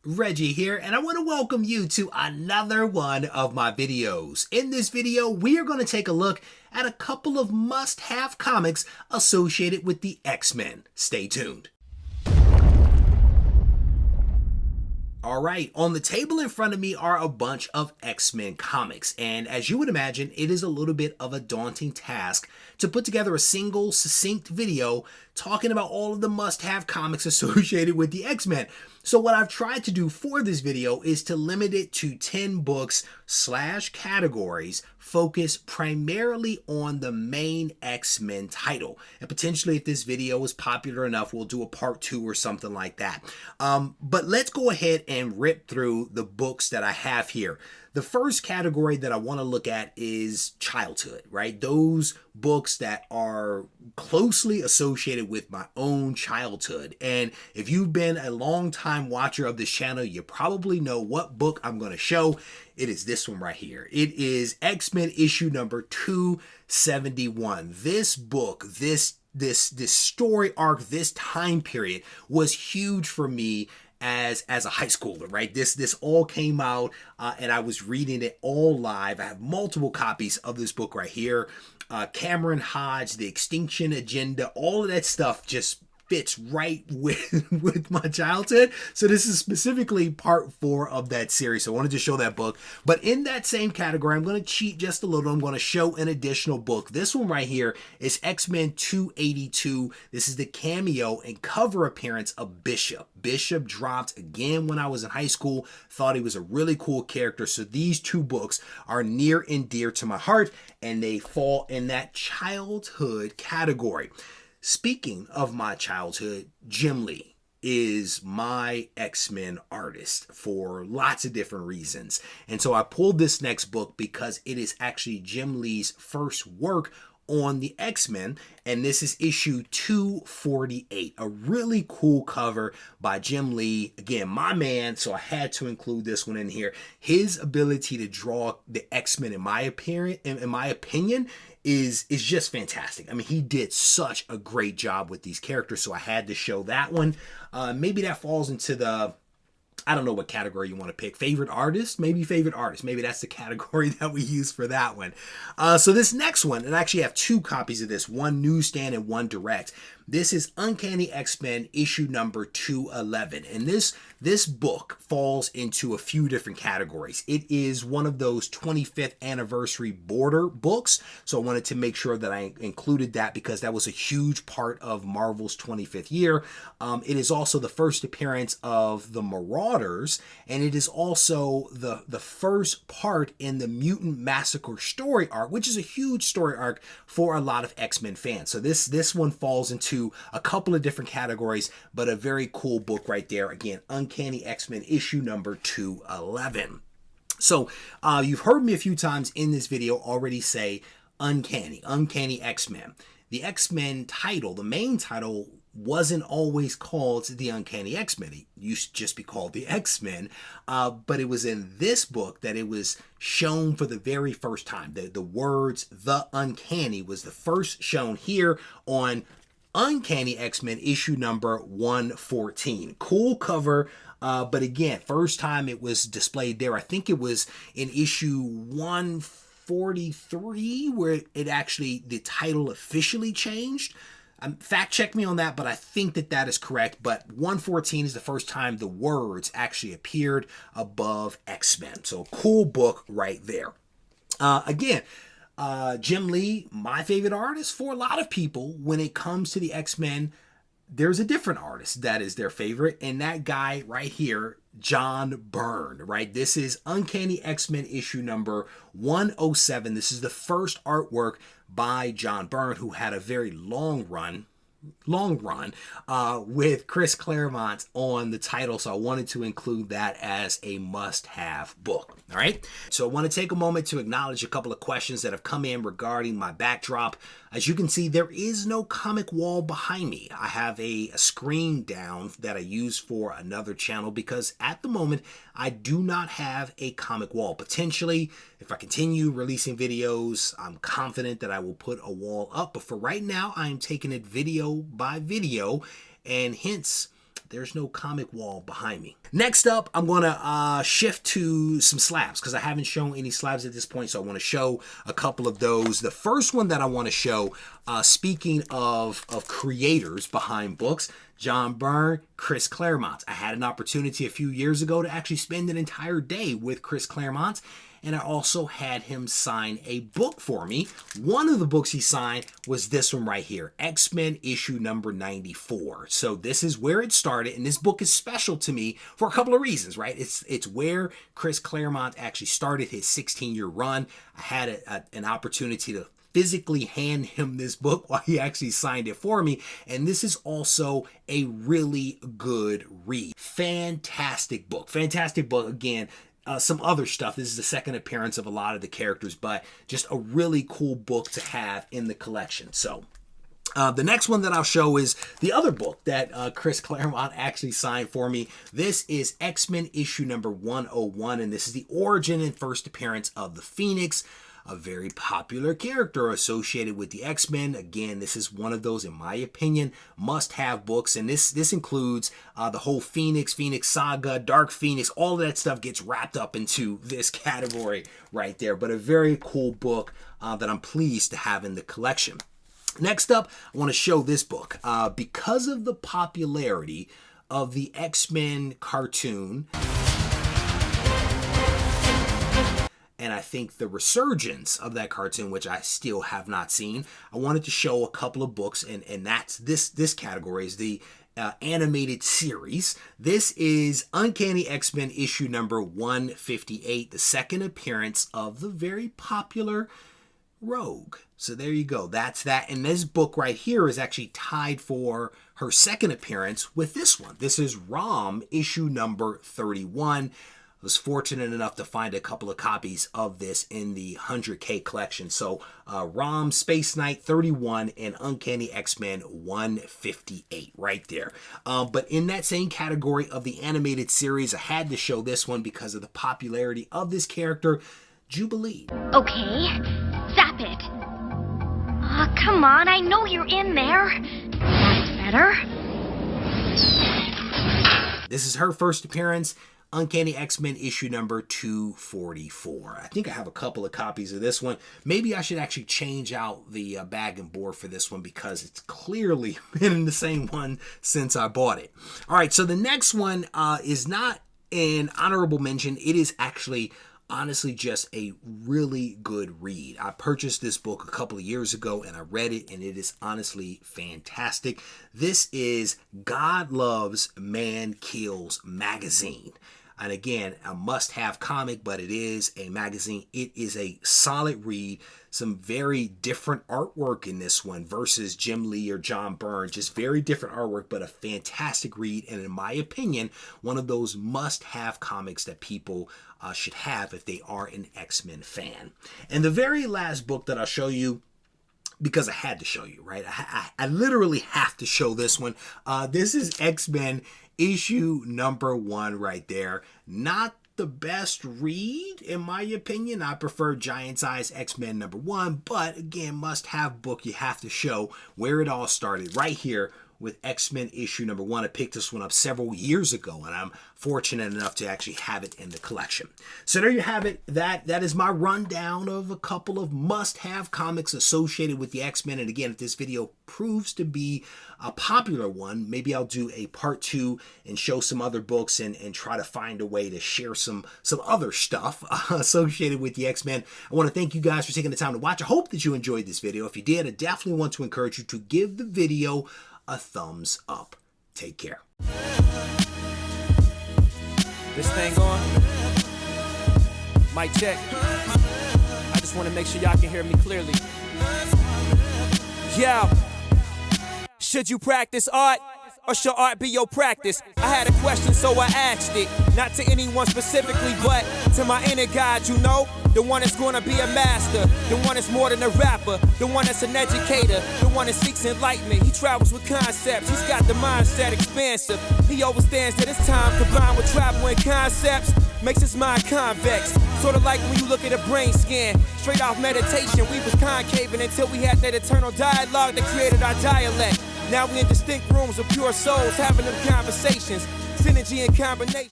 Reggie here, and I want to welcome you to another one of my videos. In this video, we are going to take a look at a couple of must-have comics associated with the X-Men. Stay tuned. Alright, on the table in front of me are a bunch of X-Men comics, and as you would imagine, it is a little bit of a daunting task to put together a single, succinct video talking about all of the must-have comics associated with the X-Men. So what I've tried to do for this video is to limit it to 10 books / categories focused primarily on the main X-Men title. And potentially if this video is popular enough, we'll do a part 2 or something like that. But let's go ahead and rip through the books that I have here. The first category that I want to look at is childhood, right? Those books that are closely associated with my own childhood. And if you've been a long time watcher of this channel, you probably know what book I'm going to show. It is this one right here. It is X-Men issue number 271. This book, this story arc, this time period was huge for me as a high schooler, right? This all came out and I was reading it all live. I have multiple copies of this book right here. Cameron Hodge, The Extinction Agenda, all of that stuff just fits right with my childhood. So this is specifically part 4 of that series. So I wanted to show that book. But in that same category, I'm going to cheat just a little. I'm going to show an additional book. This one right here is X-Men 282. This is the cameo and cover appearance of Bishop. Bishop dropped again when I was in high school. Thought he was a really cool character. So these two books are near and dear to my heart, and they fall in that childhood category. Speaking of my childhood, Jim Lee is my X-Men artist for lots of different reasons. And so I pulled this next book because it is actually Jim Lee's first work on the X-Men, and this is issue 248. A really cool cover by Jim Lee. Again, my man, so I had to include this one in here. His ability to draw the X-Men, in my opinion, is just fantastic. I mean, he did such a great job with these characters, so I had to show that one. Maybe that falls into the, I don't know what category you want to pick. Favorite artist? Maybe favorite artist. Maybe that's the category that we use for that one. So this next one, and I actually have 2 copies of this, one newsstand and one direct. This is Uncanny X-Men issue number 211. And this book falls into a few different categories. It is one of those 25th anniversary border books. So I wanted to make sure that I included that because that was a huge part of Marvel's 25th year. It is also the first appearance of the Marauders, and it is also the first part in the Mutant Massacre story arc, which is a huge story arc for a lot of X-Men fans. So this one falls into a couple of different categories, but a very cool book right there. Again, Uncanny X-Men issue number 211. So you've heard me a few times in this video already say Uncanny X-Men. The X-Men title, the main title, wasn't always called the Uncanny X-Men. It used to just be called the X-Men, but it was in this book that it was shown for the very first time. The words "the Uncanny" was the first shown here on Uncanny X-Men issue number 114. Cool cover, but again, first time it was displayed there. I think it was in issue 143 where it actually, the title officially changed. Fact check me on that, but I think that is correct. But 114 is the first time the words actually appeared above X-Men. So cool book right there. Again, Jim Lee, my favorite artist. For a lot of people, when it comes to the X-Men, there's a different artist that is their favorite, and that guy right here, John Byrne, right? This is Uncanny X-Men issue number 107. This is the first artwork by John Byrne, who had a very long run with Chris Claremont on the title, so I wanted to include that as a must-have book. All right, so I want to take a moment to acknowledge a couple of questions that have come in regarding my backdrop. As you can see, there is no comic wall behind me. I have a screen down that I use for another channel because at the moment I do not have a comic wall. Potentially, if I continue releasing videos, I'm confident that I will put a wall up, but for right now I am taking it video by video, and hence there's no comic wall behind me. Next up, I'm going to shift to some slabs because I haven't shown any slabs at this point, so I want to show a couple of those. The first one that I want to show, speaking of creators behind books, John Byrne, Chris Claremont. I had an opportunity a few years ago to actually spend an entire day with Chris Claremont, and I also had him sign a book for me. One of the books he signed was this one right here, X-Men issue number 94. So this is where it started, and this book is special to me for a couple of reasons, right? It's where Chris Claremont actually started his 16-year run. I had an opportunity to physically hand him this book while he actually signed it for me, and this is also a really good read. Fantastic book again. Some other stuff. This is the second appearance of a lot of the characters, but just a really cool book to have in the collection. So the next one that I'll show is the other book that Chris Claremont actually signed for me. This is X-Men issue number 101, and this is the origin and first appearance of the Phoenix, a very popular character associated with the X-Men. Again, this is one of those, in my opinion, must-have books, and this includes the whole Phoenix saga, Dark Phoenix, all of that stuff gets wrapped up into this category right there, but a very cool book that I'm pleased to have in the collection. Next up, I want to show this book. Because of the popularity of the X-Men cartoon, and I think the resurgence of that cartoon, which I still have not seen, I wanted to show a couple of books, and that's this category is the animated series. This is Uncanny X-Men issue number 158, the second appearance of the very popular Rogue. So there you go. That's that. And this book right here is actually tied for her second appearance with this one. This is Rom issue number 31. I was fortunate enough to find a couple of copies of this in the 100K collection. So Rom Space Knight 31 and Uncanny X-Men 158 right there. But in that same category of the animated series, I had to show this one because of the popularity of this character, Jubilee. Okay, zap it. Oh, come on, I know you're in there. That's better. This is her first appearance. Uncanny X-Men issue number 244. I think I have a couple of copies of this one. Maybe I should actually change out the bag and board for this one because it's clearly been in the same one since I bought it. All right, so the next one is not an honorable mention. It is actually honestly just a really good read. I purchased this book a couple of years ago and I read it, and it is honestly fantastic. This is God Loves, Man Kills magazine. And again, a must-have comic, but it is a magazine. It is a solid read. Some very different artwork in this one versus Jim Lee or John Byrne. Just very different artwork, but a fantastic read. And in my opinion, one of those must-have comics that people should have if they are an X-Men fan. And the very last book that I'll show you, because I had to show you, right? I literally have to show this one. This is X-Men issue number 1 right there. Not the best read, in my opinion. I prefer Giant Size X-Men number 1, but again, must-have book. You have to show where it all started right here with X-Men issue number 1. I picked this one up several years ago, and I'm fortunate enough to actually have it in the collection. So there you have it. That is my rundown of a couple of must-have comics associated with the X-Men. And again, if this video proves to be a popular one, maybe I'll do a part 2 and show some other books and try to find a way to share some other stuff associated with the X-Men. I want to thank you guys for taking the time to watch. I hope that you enjoyed this video. If you did, I definitely want to encourage you to give the video a thumbs up. Take care. This thing on? Mic check. I just want to make sure y'all can hear me clearly. Yeah. Should you practice art? Or should art be your practice? I had a question, so I asked it. Not to anyone specifically, but to my inner God, you know? The one that's gonna be a master. The one that's more than a rapper. The one that's an educator. The one that seeks enlightenment. He travels with concepts. He's got the mindset expansive. He understands that it's time combined with travel and concepts makes his mind convex. Sort of like when you look at a brain scan. Straight off meditation, we was concaving until we had that eternal dialogue that created our dialect. Now we in distinct rooms of pure souls having them conversations. Synergy and combination.